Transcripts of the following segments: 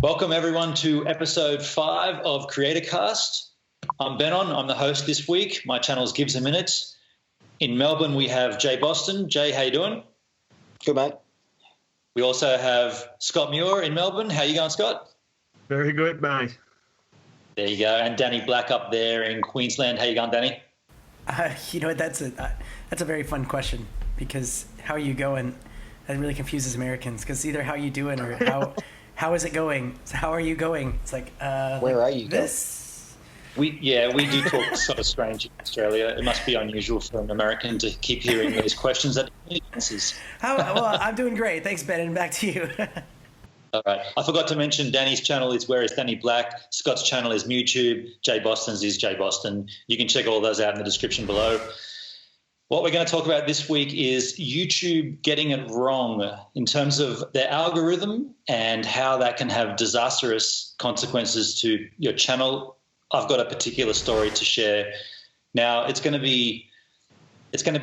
Welcome everyone to episode 5 of CreatorCast. I'm Benon. I'm the host this week. My channel is Gives a Minute. In Melbourne, we have Jay Boston. Jay, how you doing? Good, mate. We also have Scott Muir in Melbourne. How you going, Scott? Very good, mate. There you go. And Danny Black up there in Queensland. How you going, Danny? That's a very fun question, because how are you going? That really confuses Americans, because either how you doing or how is it going? So how are you going? It's like where are you this? We do talk sort of strange in Australia. It must be unusual for an American to keep hearing these questions that he answers. Well, I'm doing great. Thanks, Ben, and back to you. All right. I forgot to mention Danny's channel is Where is Danny Black. Scott's channel is YouTube. Jay Boston's is Jay Boston. You can check all those out in the description below. What we're going to talk about this week is YouTube getting it wrong in terms of their algorithm and how that can have disastrous consequences to your channel. I've got a particular story to share. Now, it's going to be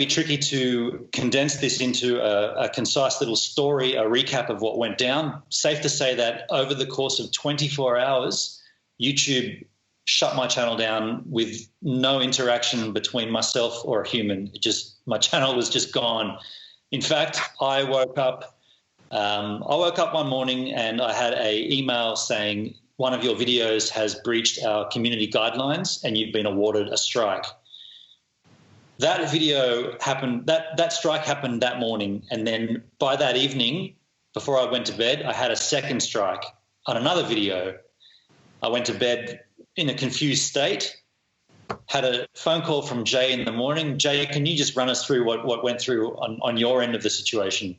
tricky to condense this into a concise little story, a recap of what went down. Safe to say that over the course of 24 hours, YouTube shut my channel down with no interaction between myself or a human. My channel was just gone. In fact, I woke up one morning and I had an email saying one of your videos has breached our community guidelines and you've been awarded a strike. That video happened, that strike happened that morning. And then by that evening, before I went to bed, I had a second strike on another video. I went to bed in a confused state, had a phone call from Jay in the morning. Jay, can you just run us through what went through on your end of the situation?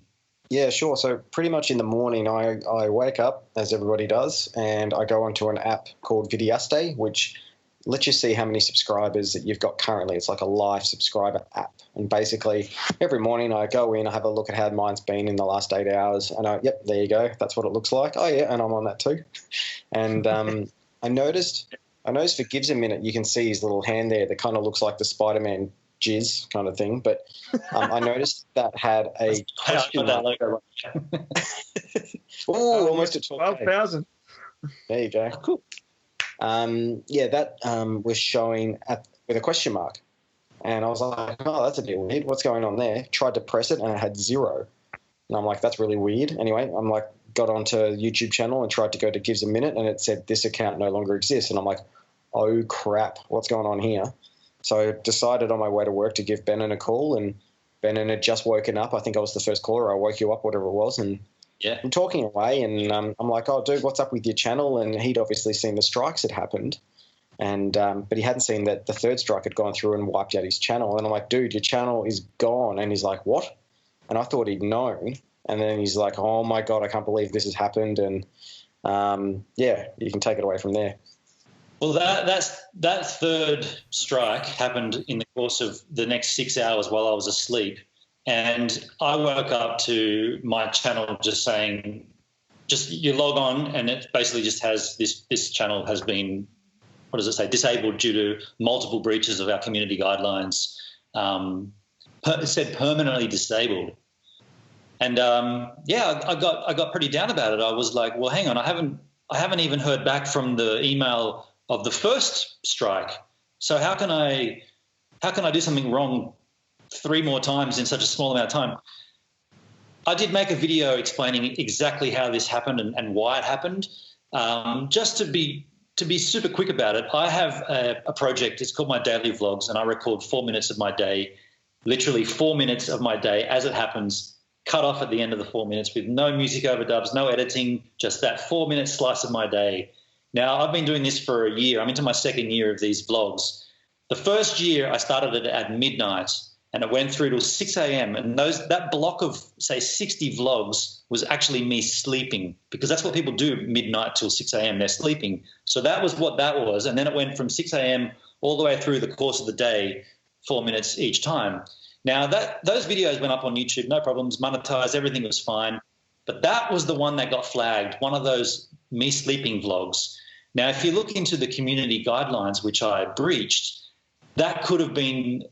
Yeah, sure. So pretty much in the morning, I wake up, as everybody does, and I go onto an app called videocasting, which lets you see how many subscribers that you've got currently. It's like a live subscriber app. And basically every morning I go in, I have a look at how mine's been in the last 8 hours, and yep, there you go. That's what it looks like. Oh yeah, and I'm on that too. And I noticed for Gives a Minute, you can see his little hand there that kind of looks like the Spider-Man jizz kind of thing. But I noticed that had a question mark. Oh, almost at 12,000. There you go. Cool. That was showing with a question mark. And I was like, oh, that's a bit weird. What's going on there? Tried to press it and it had 0. And I'm like, that's really weird. Anyway, I'm like, got onto YouTube channel and tried to go to Gives a Minute and it said this account no longer exists. And I'm like, oh crap, what's going on here? So I decided on my way to work to give Benon a call, and Benon had just woken up. I think I was the first caller. I woke you up, whatever it was, and yeah, I'm talking away, and I'm like, oh, dude, what's up with your channel? And he'd obviously seen the strikes had happened, and but he hadn't seen that the third strike had gone through and wiped out his channel. And I'm like, dude, your channel is gone. And he's like, what? And I thought he'd known. And then he's like, oh, my God, I can't believe this has happened. And, you can take it away from there. Well, that third strike happened in the course of the next 6 hours while I was asleep. And I woke up to my channel just saying, you log on and it basically just has this channel has been, what does it say, disabled due to multiple breaches of our community guidelines. It said permanently disabled. And I got pretty down about it. I was like, well, hang on, I haven't even heard back from the email of the first strike. So how can I do something wrong 3 more times in such a small amount of time? I did make a video explaining exactly how this happened and why it happened. Just to be super quick about it, I have a project. It's called my daily vlogs, and I record 4 minutes of my day, literally 4 minutes of my day as it happens, cut off at the end of the 4 minutes with no music overdubs, no editing, just that 4 minute slice of my day. Now, I've been doing this for a year. I'm into my second year of these vlogs. The first year I started it at midnight and it went through till 6 a.m. And that block of, say, 60 vlogs was actually me sleeping, because that's what people do midnight till 6 a.m. They're sleeping. So that was what that was. And then it went from 6 a.m. all the way through the course of the day, 4 minutes each time. Now, those videos went up on YouTube, no problems, monetized, everything was fine. But that was the one that got flagged, one of those me sleeping vlogs. Now, if you look into the community guidelines, which I breached, that could have been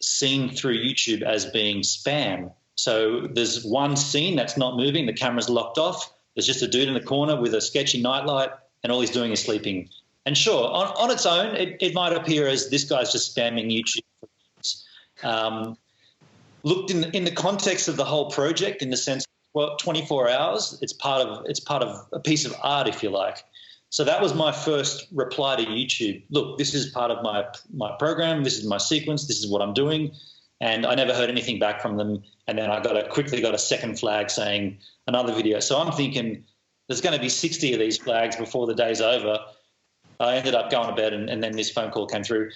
seen through YouTube as being spam. So there's one scene that's not moving. The camera's locked off. There's just a dude in the corner with a sketchy nightlight, and all he's doing is sleeping. And sure, on its own, it might appear as this guy's just spamming YouTube. Looked in the context of the whole project, in the sense, well, 24 hours, it's part of a piece of art, if you like. So that was my first reply to YouTube. Look, this is part of my program. This is my sequence. This is what I'm doing. And I never heard anything back from them. And then I quickly got a second flag saying another video. So I'm thinking there's going to be 60 of these flags before the day's over. I ended up going to bed, and then this phone call came through.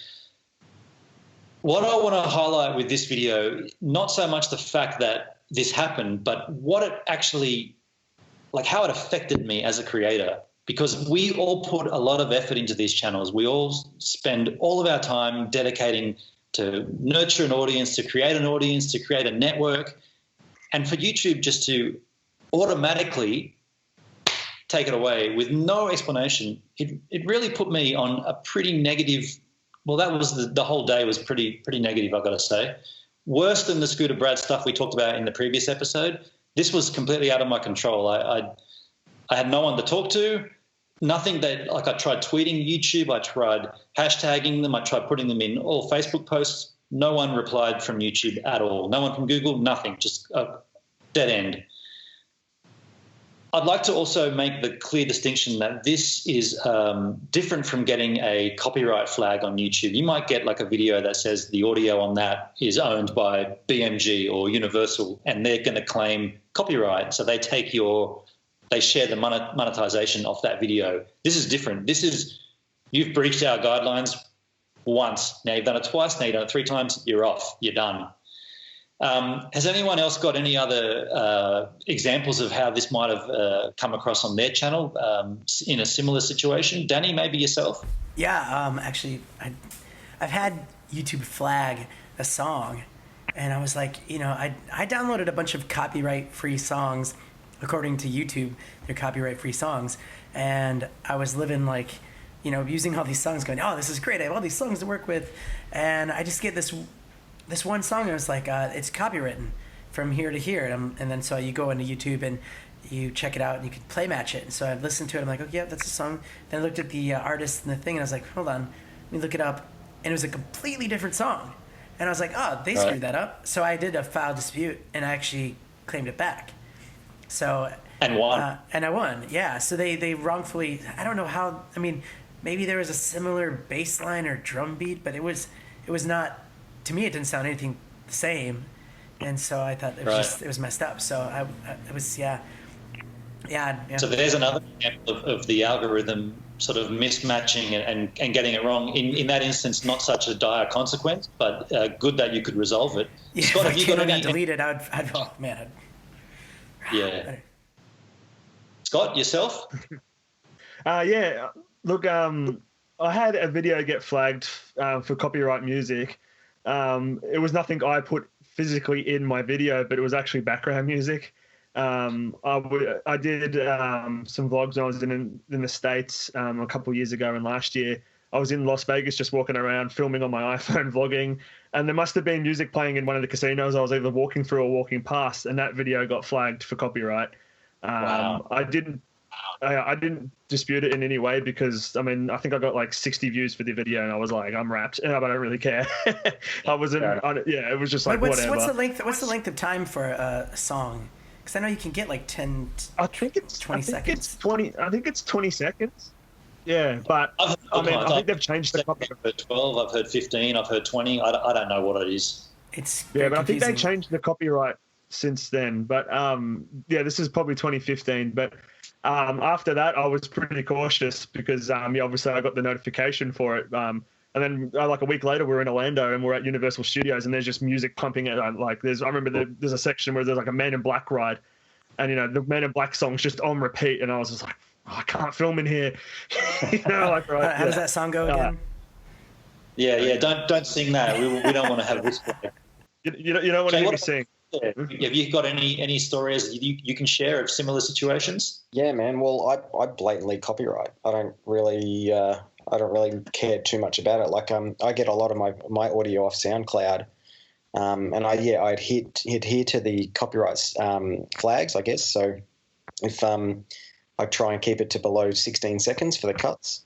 What I want to highlight with this video, not so much the fact that this happened, but what it actually, like how it affected me as a creator, because we all put a lot of effort into these channels. We all spend all of our time dedicating to nurture an audience, to create an audience, to create a network. And for YouTube just to automatically take it away with no explanation, it really put me on a pretty negative. Well, that was the whole day was pretty negative, I've got to say. Worse than the Scooter Brad stuff we talked about in the previous episode. This was completely out of my control. I had no one to talk to, nothing that, like I tried tweeting YouTube, I tried hashtagging them, I tried putting them in all Facebook posts. No one replied from YouTube at all. No one from Google, nothing, just a dead end. I'd like to also make the clear distinction that this is different from getting a copyright flag on YouTube. You might get like a video that says the audio on that is owned by BMG or Universal, and they're going to claim copyright. So they share the monetization off that video. This is different. This is, you've breached our guidelines once. Now you've done it twice. Now you've done it 3 times. You're off. You're done. Has anyone else got any other examples of how this might have come across on their channel in a similar situation? Danny, maybe yourself? Yeah, actually, I've had YouTube flag a song, and I was like, I downloaded a bunch of copyright-free songs. According to YouTube, they're copyright-free songs, and I was living like, using all these songs, going, oh, this is great. I have all these songs to work with, and I just get this one song, and it was like, it's copywritten from here to here. And then so you go into YouTube and you check it out and you can play match it. And so I listened to it. I'm like, okay, yeah, that's a song. Then I looked at the artist and the thing, and I was like, hold on, let me look it up. And it was a completely different song. And I was like, oh, they screwed that up. So I did a file dispute, and I actually claimed it back. So and won. And I won, yeah. So they wrongfully, I don't know how, maybe there was a similar bass line or drum beat, but it was not, to me, it didn't sound anything the same, and so I thought it was it was messed up. So it was yeah. So there's another example of the algorithm sort of mismatching and getting it wrong. In that instance, not such a dire consequence, but good that you could resolve it. Yeah, Scott, have you got any? Deleted. I'd oh man. Yeah. Scott, yourself? Yeah. Look, I had a video get flagged for copyright music. It was nothing I put physically in my video, but it was actually background music. I did some vlogs when I was in the States a couple of years ago, and last year I was in Las Vegas just walking around filming on my iPhone vlogging, and there must have been music playing in one of the casinos I was either walking through or walking past, and that video got flagged for copyright. Wow. I didn't dispute it in any way because, I think I got like 60 views for the video, and I was like, I'm wrapped, but I don't really care. It was just like, whatever. What's the length of time for a song? Because I know you can get like 10, I think it's 20 seconds. I think it's 20 seconds. Yeah, but I think they've changed the copyright. I've heard 12, I've heard 15, I've heard 20. I don't know what it is. It's but confusing. I think they changed the copyright since then. But this is probably 2015. But after that, I was pretty cautious because obviously I got the notification for it. And then like a week later, we're in Orlando and we're at Universal Studios, and there's just music pumping it. I remember there's a section where there's like a Man in Black ride, and the Man in Black song's just on repeat, and I was just like, I can't film in here. How does that song go again? Yeah. Don't sing that. We don't want to have this play. You don't want to hear me sing. Have you got any stories you can share of similar situations? Yeah, man. Well, I blatantly copyright. I don't really care too much about it. Like I get a lot of my audio off SoundCloud, I'd adhere to the copyright flags, I guess. So if I try and keep it to below 16 seconds for the cuts.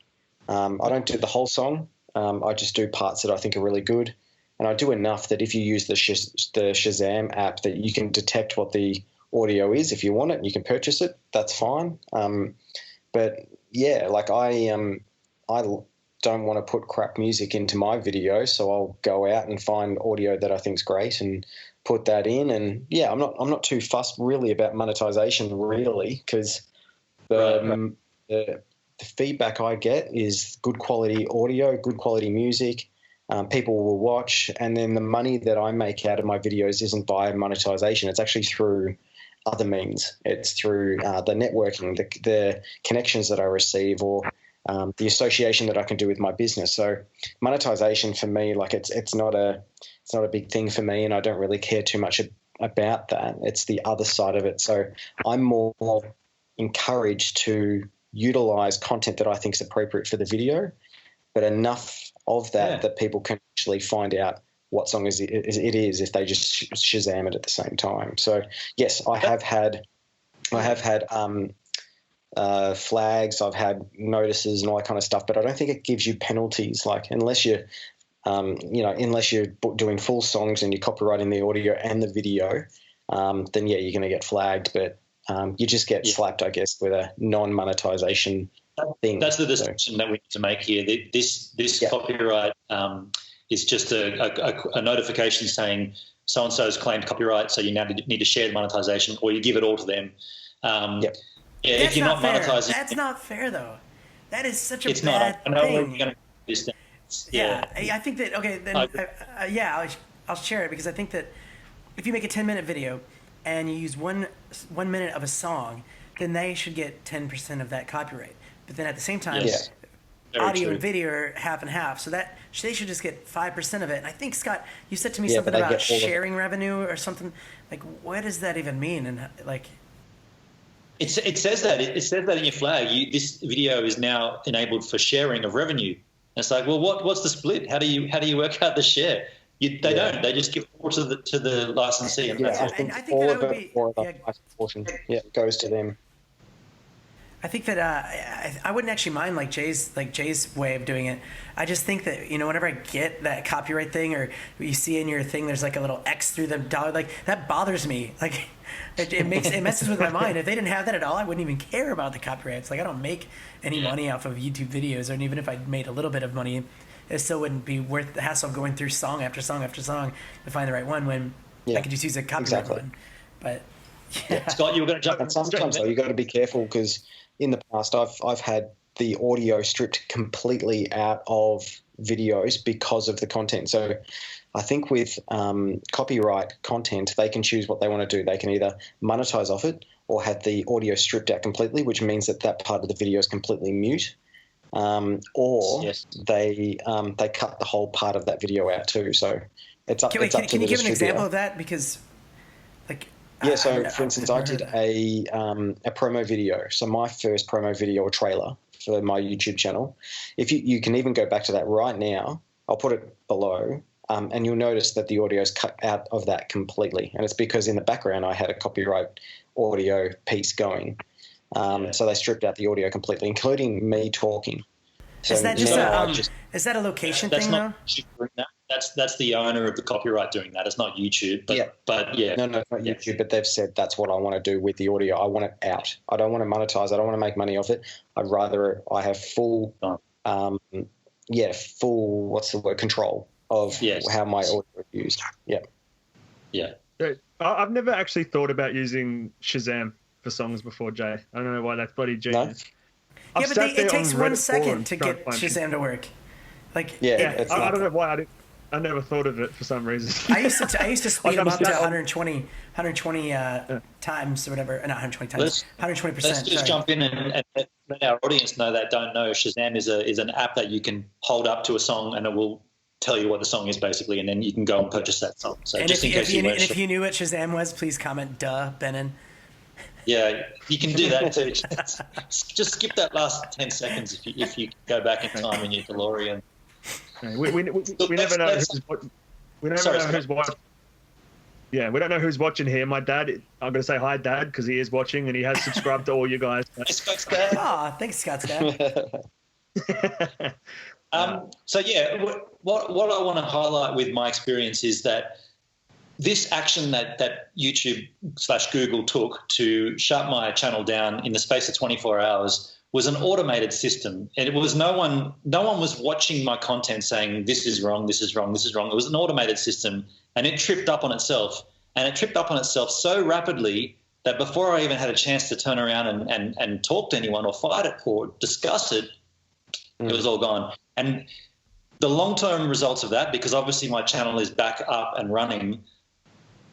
I don't do the whole song. I just do parts that I think are really good. And I do enough that if you use the Shazam app, that you can detect what the audio is if you want it, and you can purchase it. That's fine. But yeah, like I don't want to put crap music into my video, so I'll go out and find audio that I think's great and put that in. And yeah, I'm not too fussed really about monetization, really, because the feedback I get is good quality audio, good quality music. People will watch, and then the money that I make out of my videos isn't by monetization. It's actually through other means. It's through the networking, the connections that I receive, or the association that I can do with my business. So monetization for me, like it's not a big thing for me, and I don't really care too much about that. It's the other side of it. So I'm more encouraged to utilize content that I think is appropriate for the video, but enough of that that people can actually find out what song it is if they just Shazam it at the same time. So yes, I have had flags, I've had notices and all that kind of stuff, but I don't think it gives you penalties. Like unless you're doing full songs and you're copyrighting the audio and the video, then yeah, you're going to get flagged. But you just get slapped, I guess, with a non-monetization thing. That's the distinction that we need to make here. This copyright is just a notification saying so-and-so's claimed copyright, so you now need to share the monetization, or you give it all to them. If you're not monetizing... That's not fair, though. That is such a bad thing. I think that, okay, then, I'll share it, because I think that if you make a 10-minute video and you use one minute of a song, then they should get 10% of that copyright. But then at the same time, audio and video are half and half, so that they should just get 5% of it. And I think, Scott, you said to me something about sharing revenue or something. Like, what does that even mean? And like, it says that in your flag. This video is now enabled for sharing of revenue. And it's like, well, what's the split? How do you work out the share? They don't. They just give all to the licensee. And I think all of it, or the portion, goes to them. I think that I wouldn't actually mind like Jay's way of doing it. I just think that, whenever I get that copyright thing, or you see in your thing there's like a little X through the dollar, like that bothers me. Like it messes with my mind. If they didn't have that at all, I wouldn't even care about the copyrights. Like I don't make any money off of YouTube videos, and even if I made a little bit of money, it still wouldn't be worth the hassle of going through song after song after song to find the right one when I could just use a copyright one. But Scott, you were going to jump. And sometimes though, you got to be careful, because in the past I've had the audio stripped completely out of videos because of the content. So I think with copyright content, they can choose what they want to do. They can either monetize off it or have the audio stripped out completely, which means that part of the video is completely mute. Or they cut the whole part of that video out too. So it's up. Can you give an example of that? Because like. Yeah, so for instance, I did a promo video. So my first promo video or trailer for my YouTube channel. If you can even go back to that right now, I'll put it below, and you'll notice that the audio is cut out of that completely. And it's because in the background I had a copyright audio piece going. So they stripped out the audio completely, including me talking. So is that is that a location thing though? That's the owner of the copyright doing that. It's not YouTube. But No, it's not YouTube. But they've said that's what I want to do with the audio. I want it out. I don't want to monetize. I don't want to make money off it. I'd rather I have full, control of how my audio is used. Yeah. I've never actually thought about using Shazam for songs before, Jay. I don't know why that's bloody genius. No? But it takes 1 second to get Shazam to work. Like, I don't know why I never thought of it for some reason. I used to speed them up to 120 times or whatever. Not 120 times. 120%. Let's just jump in and let our audience know that don't know. Shazam is an app that you can hold up to a song and it will tell you what the song is basically, and then you can go and purchase that song. So and if you knew what Shazam was, please comment "duh, Benin." Yeah, you can do that too. Just skip that last 10 seconds if you go back in time in your DeLorean. We never know who's Yeah, we don't know who's watching here. My dad, I'm going to say hi, Dad, because he is watching and he has subscribed to all you guys. Scott's dad. Ah, thanks, Scott's dad. So yeah, what I want to highlight with my experience is that this action that YouTube / Google took to shut my channel down in the space of 24 hours was an automated system, and it was no one was watching my content saying this is wrong, this is wrong, this is wrong. It was an automated system, and it tripped up on itself, and it tripped up on itself so rapidly that before I even had a chance to turn around and talk to anyone or fight it or discuss it, it was all gone. And the long-term results of that, because obviously my channel is back up and running,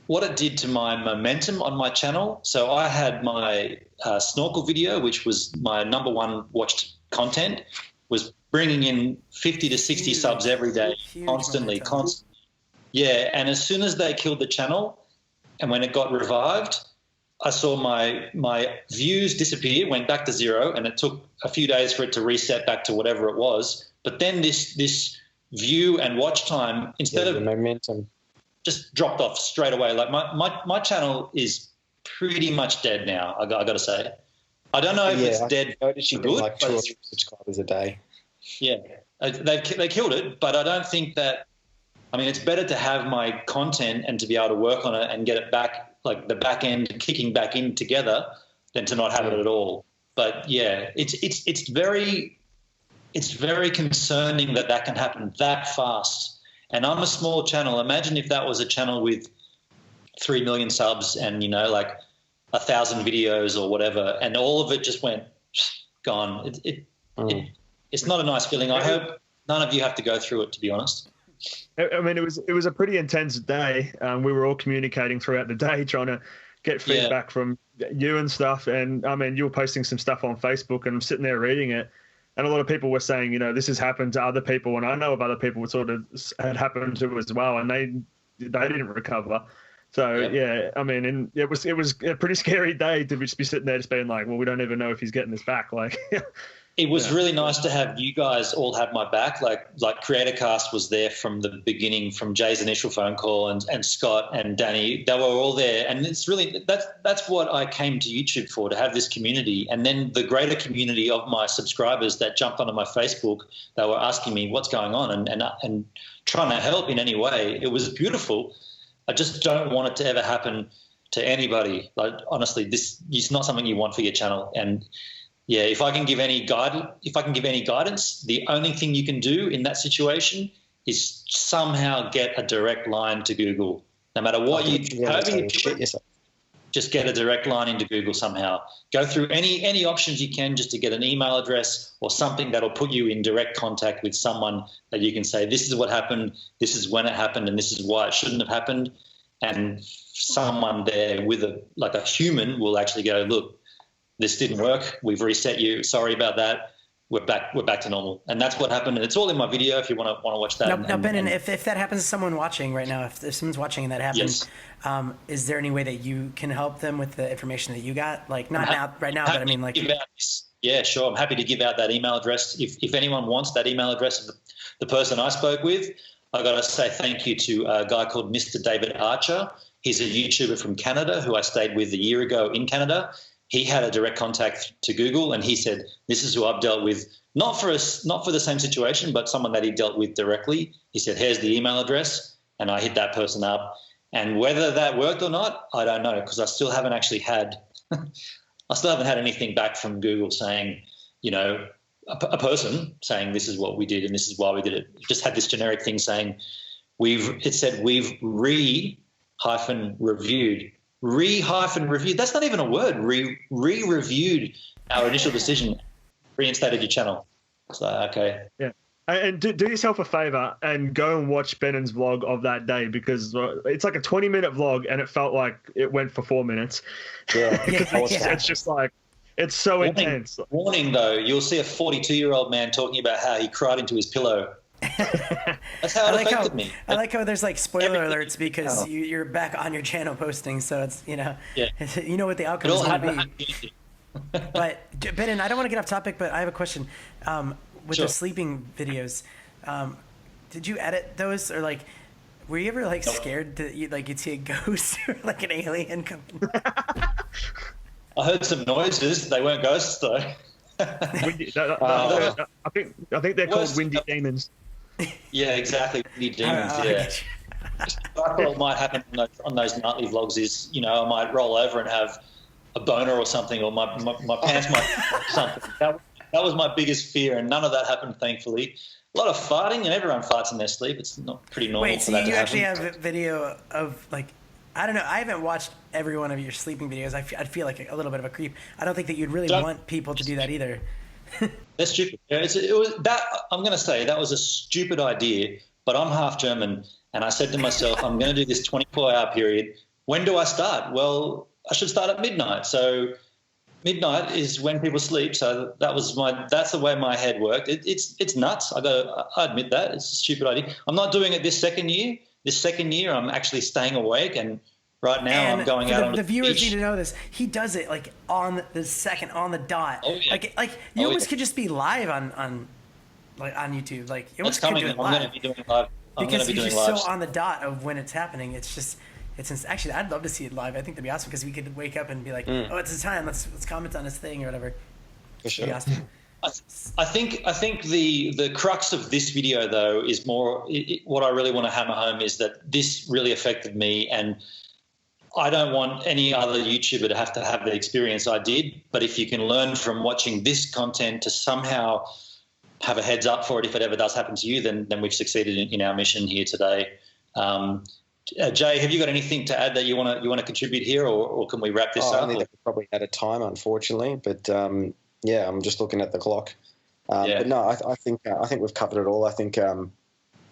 what it did to my momentum on my channel. So I had my snorkel video, which was my #1 watched content, was bringing in 50 to 60 subs every day, constantly. Yeah, and as soon as they killed the channel and when it got revived, I saw my views disappear, went back to 0, and it took a few days for it to reset back to whatever it was. But then this view and watch time, instead of momentum, just dropped off straight away. Like my channel is pretty much dead now. I got to say, I don't know if it's dead. I noticed you do like 2 or 3 subscribers a day. Yeah, they killed it, but I don't think that. I mean, it's better to have my content and to be able to work on it and get it back, like the back end kicking back in together, than to not have it at all. But yeah, it's very concerning that can happen that fast. And I'm a small channel. Imagine if that was a channel with 3 million subs and, like 1,000 videos or whatever, and all of it just went gone. It's not a nice feeling. I hope none of you have to go through it, to be honest. I mean, it was a pretty intense day. We were all communicating throughout the day, trying to get feedback from you and stuff. And I mean, you were posting some stuff on Facebook, and I'm sitting there reading it. And a lot of people were saying, this has happened to other people, and I know of other people it sort of had happened to as well, and they didn't recover. So yeah, I mean, and it was a pretty scary day to just be sitting there, just being like, well, we don't even know if he's getting this back. Like, it was really nice to have you guys all have my back. Like CreatorCast was there from the beginning, from Jay's initial phone call, and Scott and Danny. They were all there, and it's really that's what I came to YouTube for, to have this community, and then the greater community of my subscribers that jumped onto my Facebook. They were asking me what's going on and trying to help in any way. It was beautiful. I just don't want it to ever happen to anybody. Like, honestly, this is not something you want for your channel. And yeah, if I can give any guidance, the only thing you can do in that situation is somehow get a direct line to Google. No matter what just get a direct line into Google somehow. Go through any options you can just to get an email address or something that'll put you in direct contact with someone that you can say, this is what happened, this is when it happened, and this is why it shouldn't have happened. And someone there with a human will actually go, look, this didn't work. We've reset you. Sorry about that. We're back to normal. And that's what happened. And it's all in my video if you want to watch that. Now, Ben, if that happens to someone watching right now, if someone's watching and that happens, is there any way that you can help them with the information that you got? Like, not now, right now, but I mean, like. Yeah, sure. I'm happy to give out that email address. If anyone wants that email address of the person I spoke with, I got to say thank you to a guy called Mr. David Archer. He's a YouTuber from Canada who I stayed with a year ago in Canada. He had a direct contact to Google, and he said, this is who I've dealt with, not for the same situation, but someone that he dealt with directly. He said, here's the email address, and I hit that person up. And whether that worked or not, I don't know, because I still haven't actually had anything back from Google saying, a person saying this is what we did and this is why we did it. It just had this generic thing saying we've re-reviewed. Re-reviewed. That's not even a word. Re-reviewed our initial decision, reinstated your channel. So, okay. Yeah. And do yourself a favor and go and watch Bennon's vlog of that day, because it's like a 20-minute vlog and it felt like it went for 4 minutes. Yeah. It's just like, it's so intense. Warning, though, you'll see a 42-year-old man talking about how he cried into his pillow. That's how it affected me. I like how there's like spoiler alerts because you're back on your channel posting, so it's you know what the outcome is going to be. But Ben, I don't want to get off topic, but I have a question. With the sleeping videos, did you edit those, or like Were you ever like scared that you'd see a ghost or like an alien coming? I heard some noises. They weren't ghosts though. Windy, I think they're called windy demons. Yeah, exactly. Windy demons. Yeah. I thought it might happen on those nightly vlogs is, I might roll over and have a boner or something, or my pants might something. That was my biggest fear, and none of that happened, thankfully. A lot of farting, and everyone farts in their sleep. It's not pretty normal. Wait, so for that you to actually happen. have a video of like, I don't know. I haven't watched every one of your sleeping videos. I'd feel like a little bit of a creep. I don't think that you'd really want people to do that either. That's stupid. Yeah, it was that. I'm going to say that was a stupid idea, but I'm half German, and I said to myself, I'm going to do this 24-hour period. When do I start? Well, I should start at midnight. So midnight is when people sleep. So that's the way my head worked. It's nuts. I admit that it's a stupid idea. I'm not doing it this second year. This second year, I'm actually staying awake, and right now I'm going out on the viewers beach. need to know this. He does it like on the second, on the dot. Oh, yeah. Like you almost could just be live on YouTube. Like you almost That's could coming. do it I'm going live. to be doing live. Because he's just so on the dot of when it's happening. Actually, I'd love to see it live. I think that'd be awesome because we could wake up and be like, oh, it's his time. Let's comment on his thing or whatever. For sure. Awesome. I think the crux of this video though is more what I really want to hammer home is that this really affected me, and I don't want any other YouTuber to have the experience I did. But if you can learn from watching this content to somehow have a heads up for it if it ever does happen to you, then we've succeeded in our mission here today. Jay, have you got anything to add that you want to contribute here, or can we wrap this up? I think we're probably out of time, unfortunately, but yeah, I'm just looking at the clock. But no, I think we've covered it all. I think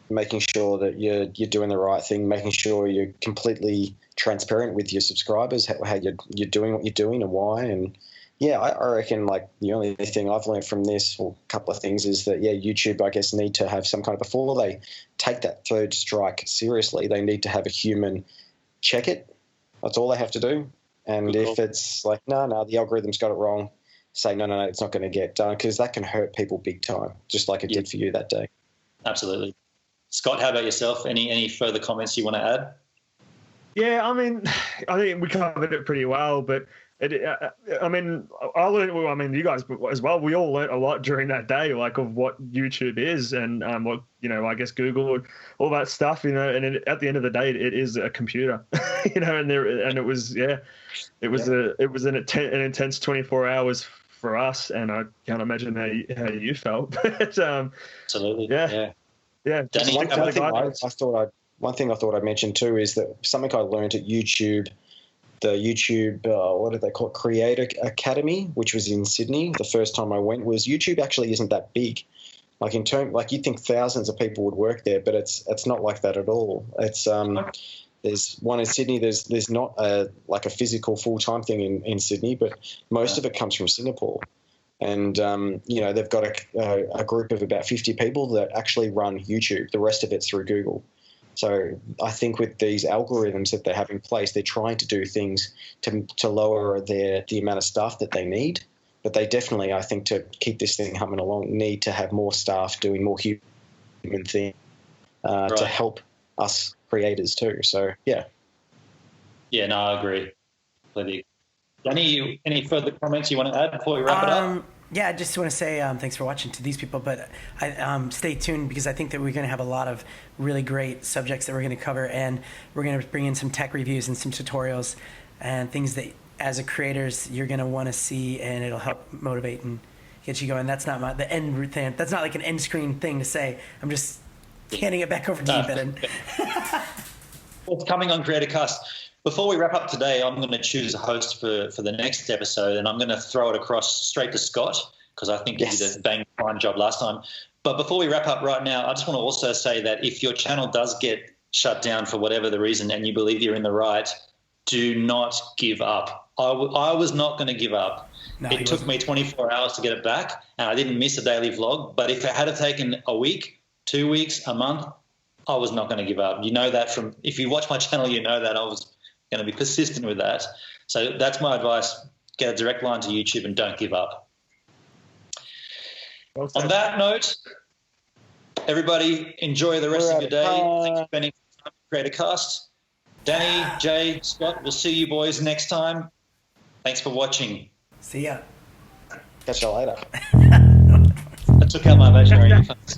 making sure that you're doing the right thing, making sure you're completely transparent with your subscribers, how you're doing what you're doing and why. And yeah, I reckon like the only thing I've learned from this, or a couple of things, is that YouTube, I guess, need to have some kind of, before they take that third strike seriously, they need to have a human check it. That's all they have to do. And if it's like, no, the algorithm's got it wrong, say, no, it's not going to get done, because that can hurt people big time, just like it did for you that day. Absolutely. Scott, how about yourself? Any further comments you want to add? Yeah, I mean, I think we covered it pretty well, but I learned, you guys as well, we all learned a lot during that day, like of what YouTube is and what, I guess Google, all that stuff, and at the end of the day, it is a computer, and it was an intense 24 hours for us, and I can't imagine how you felt. But, absolutely. Yeah. Danny, one thing I thought I'd mention too is that something I learned at YouTube, the YouTube, what do they call it, Creator Academy, which was in Sydney. The first time I went, was YouTube actually isn't that big. Like you'd think thousands of people would work there, but it's not like that at all. It's there's one in Sydney. There's not a physical full-time thing in Sydney, but most of it comes from Singapore. And, they've got a group of about 50 people that actually run YouTube. The rest of it's through Google. So I think with these algorithms that they have in place, they're trying to do things to lower the amount of staff that they need. But they definitely, I think, to keep this thing humming along, need to have more staff doing more human things to help us creators too. So, yeah. Yeah, no, I agree. Danny, any further comments you want to add before we wrap it up? Yeah, I just want to say thanks for watching to these people, but stay tuned, because I think that we're going to have a lot of really great subjects that we're going to cover, and we're going to bring in some tech reviews and some tutorials and things that as a creators you're going to want to see, and it'll help motivate and get you going. That's not the end thing. That's not like an end screen thing to say. I'm just handing it back over to you, Ben. It's coming on Creator Cast. Before we wrap up today, I'm going to choose a host for the next episode, and I'm going to throw it across straight to Scott, because I think he did a bang fine job last time. But before we wrap up right now, I just want to also say that if your channel does get shut down for whatever the reason and you believe you're in the right, do not give up. I was not going to give up. No, it took me 24 hours to get it back, and I didn't miss a daily vlog. But if it had taken a week, 2 weeks, a month, I was not going to give up. You know that if you watch my channel, you know that I was going to be persistent with that. So that's my advice. Get a direct line to YouTube and don't give up. Well, on that note, everybody, enjoy the rest of your day. Thanks for spending time with Creator Cast. Danny, Jay, Scott, we'll see you boys next time. Thanks for watching. See ya. Catch you later. I took out my imaginary earphones.